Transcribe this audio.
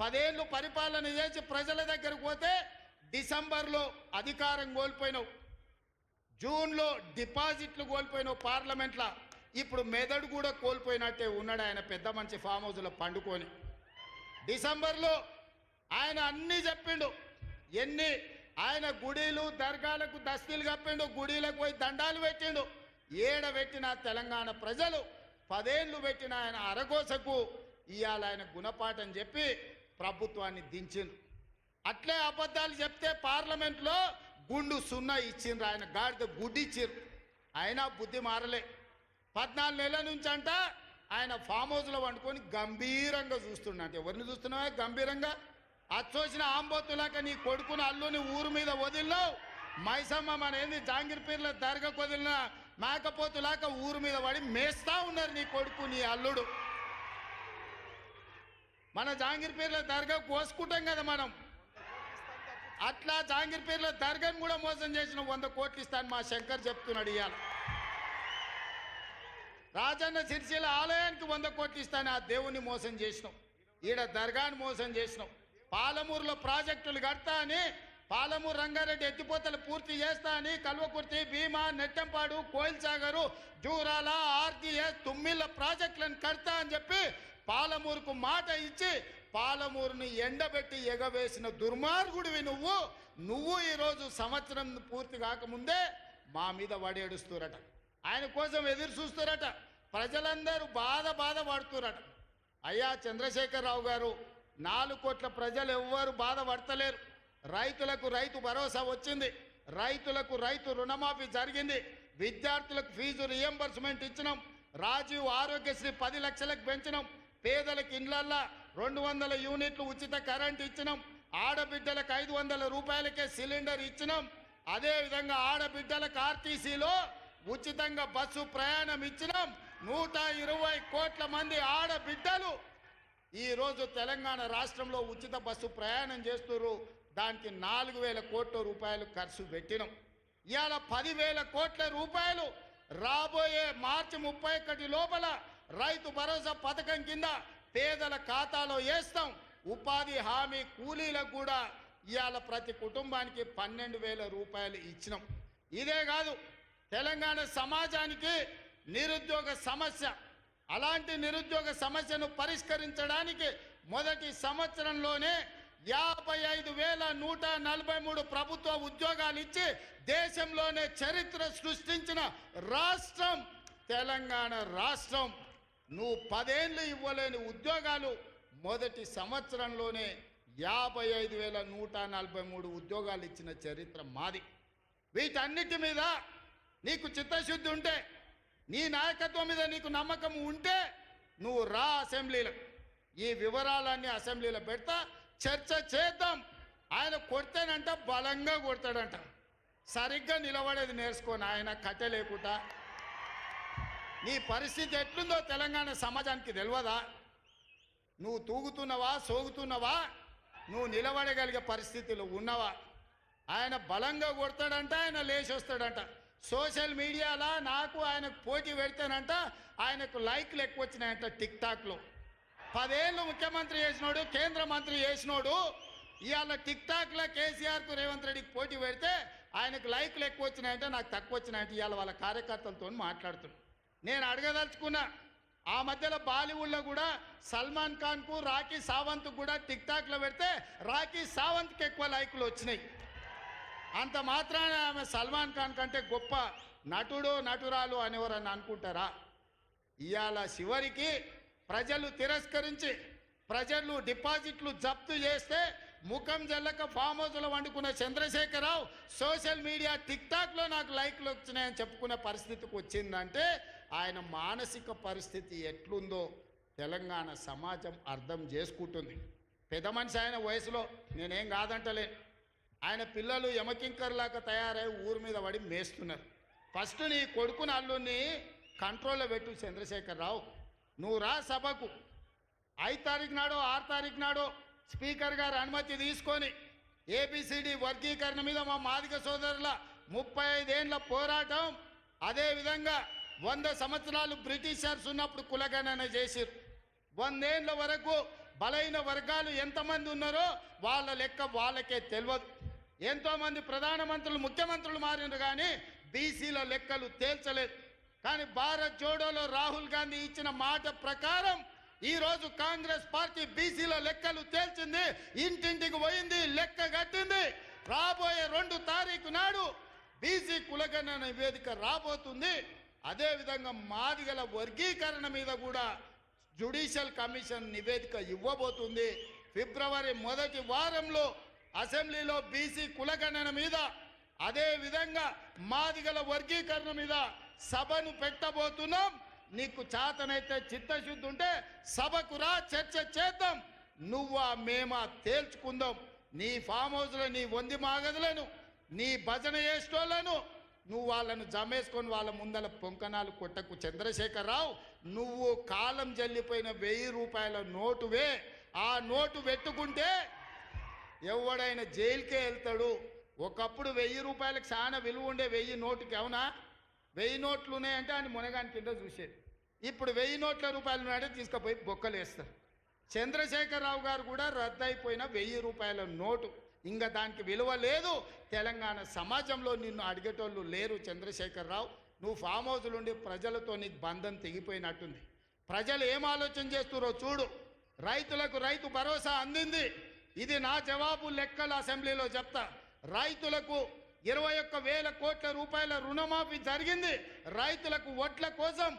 10 ఏళ్ళు పరిపాలన చేసి ప్రజల దగ్గరకు పోతే డిసెంబర్లో అధికారం కోల్పోయినావు, జూన్లో డిపాజిట్లు కోల్పోయినావు పార్లమెంట్లో. ఇప్పుడు మెదడు కూడా కోల్పోయినట్టే ఉన్నాడు ఆయన పెద్ద మంచి ఫామ్ హౌస్లో పండుకొని. డిసెంబర్లో ఆయన అన్నీ చెప్పిండు, ఆయన గుడీలు దర్గాలకు దస్తీలు కప్పిండు, గుడీలకు పోయి దండాలు పెట్టిండు. పెట్టిన తెలంగాణ ప్రజలు 10 ఏళ్ళు పెట్టిన ఆయన అరగోసకు ఇవాళ ఆయన గుణపాఠం చెప్పి ప్రభుత్వాన్ని దించిండ్రు. అట్లే అబద్ధాలు చెప్తే పార్లమెంట్లో గుండు సున్నా ఇచ్చిండ్రు, ఆయన గాడిద గుడ్డిచ్చిర్రు. అయినా బుద్ధి మారలే. 14 నెలల నుంచి అంట ఆయన ఫామ్ హౌస్లో వండుకొని గంభీరంగా చూస్తున్నట్టు. ఎవరిని చూస్తున్నావా గంభీరంగా? అచ్చోసిన ఆంబోతులాక నీ కొడుకుని అల్లుని ఊరు మీద వదిలినావు. మైసమ్మ మన ఏంది జాంగిర్పీర్ల దర్గాకు వదిలిన మేకపోతులాక ఊరు మీద పడి మేస్తా ఉన్నారు నీ కొడుకు నీ అల్లుడు. మన జాంగిర్పీర్ల దర్గా కోసుకుంటాం కదా మనం, అట్లా జాంగిర్పీర్ల దర్గాను కూడా మోసం చేసిన 100 కోట్లు ఇస్తాను మా శంకర్ చెప్తున్నాడు. ఇవాళ రాజన్న సిరిసిల్ల ఆలయానికి 100 కోట్లు ఇస్తాను, ఆ దేవుని మోసం చేసినావు. ఈడ దర్గాను మోసం చేసినావు. పాలమూరులో ప్రాజెక్టులు కడతా అని, పాలమూరు రంగారెడ్డి ఎత్తిపోతలు పూర్తి చేస్తా అని, కల్వకుర్తి, భీమా, నెట్టంపాడు, కోయిల్సాగరు, జూరాల, ఆర్జీఎస్, తుమ్మిళ్ళ ప్రాజెక్టులను కడతా అని చెప్పి పాలమూరుకు మాట ఇచ్చి పాలమూరుని ఎండబెట్టి ఎగవేసిన దుర్మార్గుడివి నువ్వు ఈరోజు సంవత్సరం పూర్తి కాకముందే మా మీద వడేడుస్తురట. ఆయన కోసం ఎదురు చూస్తురట. ప్రజలందరూ బాధపడుతురట. అయ్యా చంద్రశేఖరరావు గారు, 4 కోట్ల ప్రజలు ఎవ్వరు బాధపడతలేరు. రైతులకు రైతు భరోసా వచ్చింది, రైతులకు రైతు రుణమాఫీ జరిగింది, విద్యార్థులకు ఫీజు రియంబర్స్మెంట్ ఇచ్చినాం, రాజీవ్ ఆరోగ్యశ్రీ 10 లక్షలకు పెంచినాం, పేదలకు ఇండ్లల్లా 200 యూనిట్లు ఉచిత కరెంట్ ఇచ్చినాం, ఆడబిడ్డలకు 500 రూపాయలకే సిలిండర్ ఇచ్చినాం. అదేవిధంగా ఆడబిడ్డలకు ఆర్టీసీలో ఉచితంగా బస్సు ప్రయాణం ఇచ్చినాం. 120 కోట్ల మంది ఆడబిడ్డలు ఈరోజు తెలంగాణ రాష్ట్రంలో ఉచిత బస్సు ప్రయాణం చేస్తున్నారు. దానికి 4,000 కోట్ల రూపాయలు ఖర్చు పెట్టినాం. ఇవాళ 10,000 కోట్ల రూపాయలు రాబోయే మార్చి 31 లోపల రైతు భరోసా పథకం కింద పేదల ఖాతాలో వేస్తాం. ఉపాధి హామీ కూలీలకు కూడా ఇవాళ ప్రతి కుటుంబానికి 12,000 రూపాయలు ఇచ్చినాం. ఇదే కాదు, తెలంగాణ సమాజానికి నిరుద్యోగ సమస్య, అలాంటి నిరుద్యోగ సమస్యను పరిష్కరించడానికి మొదటి సంవత్సరంలోనే 55,143 ప్రభుత్వ ఉద్యోగాలు ఇచ్చి దేశంలోనే చరిత్ర సృష్టించిన రాష్ట్రం తెలంగాణ రాష్ట్రం. నువ్వు 10 ఏళ్ళు ఇవ్వలేని ఉద్యోగాలు మొదటి సంవత్సరంలోనే 55,143 ఉద్యోగాలు ఇచ్చిన చరిత్ర మాది. వీటన్నిటి మీద నీకు చిత్తశుద్ధి ఉంటే, నీ నాయకత్వం మీద నీకు నమ్మకం ఉంటే నువ్వు రా అసెంబ్లీలో. ఈ వివరాలన్నీ అసెంబ్లీలో పెడతా, చర్చ చేద్దాం. ఆయన కొడితేనంట బలంగా కొడతాడంట, సరిగ్గా నిలబడేది నేర్చుకొని ఆయన కట్టె లేకుండా. నీ పరిస్థితి ఎట్లుందో తెలంగాణ సమాజానికి తెలియదా? నువ్వు తూగుతున్నావా, సోగుతున్నావా, నువ్వు నిలబడగలిగే పరిస్థితులు ఉన్నవా? ఆయన బలంగా కొడతాడంట, ఆయన లేచి వస్తాడంట. సోషల్ మీడియాలో నాకు ఆయనకు పోటీ పెడితేనంట ఆయనకు లైక్లు ఎక్కువ వచ్చినాయంట. టిక్టాక్లో 10 ఏళ్ళు ముఖ్యమంత్రి చేసినోడు, కేంద్ర మంత్రి చేసినోడు ఇవాళ టిక్టాక్లో కేసీఆర్కు రేవంత్ రెడ్డికి పోటీ పెడితే ఆయనకు లైక్లు ఎక్కువ వచ్చినాయంటే నాకు తక్కువ వచ్చినాయంటే ఇవాళ వాళ్ళ కార్యకర్తలతో మాట్లాడుతున్నాను. నేను అడగదలుచుకున్నా, ఆ మధ్యలో బాలీవుడ్లో కూడా సల్మాన్ ఖాన్కు రాఖీ సావంత్కు కూడా టిక్టాక్లో పెడితే రాఖీ సావంత్కి ఎక్కువ లైకులు వచ్చినాయి. అంత మాత్రాన ఆమె సల్మాన్ ఖాన్ కంటే గొప్ప నటుడు నటురాలు అనేవారని అనుకుంటారా? ఇవాళ చివరికి ప్రజలు తిరస్కరించి ప్రజలు డిపాజిట్లు జప్తు చేస్తే ముఖం జల్లక ఫామ్ హౌస్లో వండుకున్న చంద్రశేఖరరావు సోషల్ మీడియా టిక్టాక్లో నాకు లైక్లు వచ్చినాయని చెప్పుకునే పరిస్థితికి వచ్చిందంటే ఆయన మానసిక పరిస్థితి ఎట్లుందో తెలంగాణ సమాజం అర్థం చేసుకుంటుంది. పెద్ద మనిషి ఆయన వయసులో, నేనేం కాదంటలే. ఆయన పిల్లలు యమకింకర్లాగా తయారై ఊరి మీద పడి మేస్తున్నారు. ఫస్ట్ నీ కొడుకుని అల్లుని కంట్రోల్లో పెట్టు చంద్రశేఖరరావు. నువ్వు రా సభకు 5 తారీఖు నాడో 6 తారీఖు నాడో స్పీకర్ గారు అనుమతి తీసుకొని ఏబిసిడి వర్గీకరణ మీద మా మాదిగ సోదరుల 35 ఏళ్ల పోరాటం, అదేవిధంగా 100 సంవత్సరాలు బ్రిటిషర్స్ ఉన్నప్పుడు కులగణన చేసిరు. 100 ఏళ్ల వరకు బలైన వర్గాలు ఎంతమంది ఉన్నారో వాళ్ళ లెక్క వాళ్ళకే తెలియదు. ఎంతోమంది ప్రధానమంత్రులు ముఖ్యమంత్రులు మారినారు కానీ బీసీల లెక్కలు తేల్చలేదు. కానీ భారత్ జోడోలో రాహుల్ గాంధీ ఇచ్చిన మాట ప్రకారం ఈరోజు కాంగ్రెస్ పార్టీ బీసీల లెక్కలు తేల్చింది, ఇంటింటికి పోయింది, లెక్క కట్టింది. రాబోయే 2 తారీఖు నాడు బీసీ కులగణన నివేదిక రాబోతుంది. అదేవిధంగా మాదిగల వర్గీకరణ మీద కూడా జ్యుడిషియల్ కమిషన్ నివేదిక ఇవ్వబోతుంది. ఫిబ్రవరి 1వ వారంలో అసెంబ్లీలో బీసీ కులగణన మీద అదేవిధంగా మాదిగల వర్గీకరణ మీద సభను పెట్టబోతున్నాం. నీకు చేతనైతే చిత్తశుద్ధి ఉంటే సభకు రా, చర్చ చేద్దాం. నువ్వా మేమా తేల్చుకుందాం. నీ ఫామ్ హౌస్లో నీ వంది మాగదులను, నీ భజన చేసేటోళ్ళను నువ్వు వాళ్ళను జమేసుకొని వాళ్ళ ముందల పొంకనాలు కొట్టకు. చంద్రశేఖరరావు, నువ్వు కాలం జల్లిపోయిన 1000 రూపాయల నోటువే. ఆ నోటు పెట్టుకుంటే ఎవడైనా జైలుకే వెళ్తాడు. ఒకప్పుడు 1000 రూపాయలకు చాలా విలువ ఉండే 1000 నోటుకి. అవునా? 1000 నోట్లు ఉన్నాయంటే ఆయన మునగాని కింద చూసేది. ఇప్పుడు 1000 నోట్ల రూపాయలు ఉన్నాడే తీసుకుపోయి బొక్కలు వేస్తారు. చంద్రశేఖరరావు గారు కూడా రద్దయిపోయిన 1000 రూపాయల నోటు. ఇంకా దానికి విలువ లేదు. తెలంగాణ సమాజంలో నిన్ను అడిగేటోళ్ళు లేరు. చంద్రశేఖరరావు, నువ్వు ఫామ్ హౌస్లు ఉండి ప్రజలతో నీకు బంధం తెగిపోయినట్టుంది. ప్రజలు ఏం ఆలోచన చేస్తున్నారో చూడు. రైతులకు రైతు భరోసా అందింది. ఇది నా జవాబు, లెక్కలు అసెంబ్లీలో చెప్తా. రైతులకు 21,000 కోట్ల రూపాయల రుణమాఫీ జరిగింది. రైతులకు వడ్ల కోసం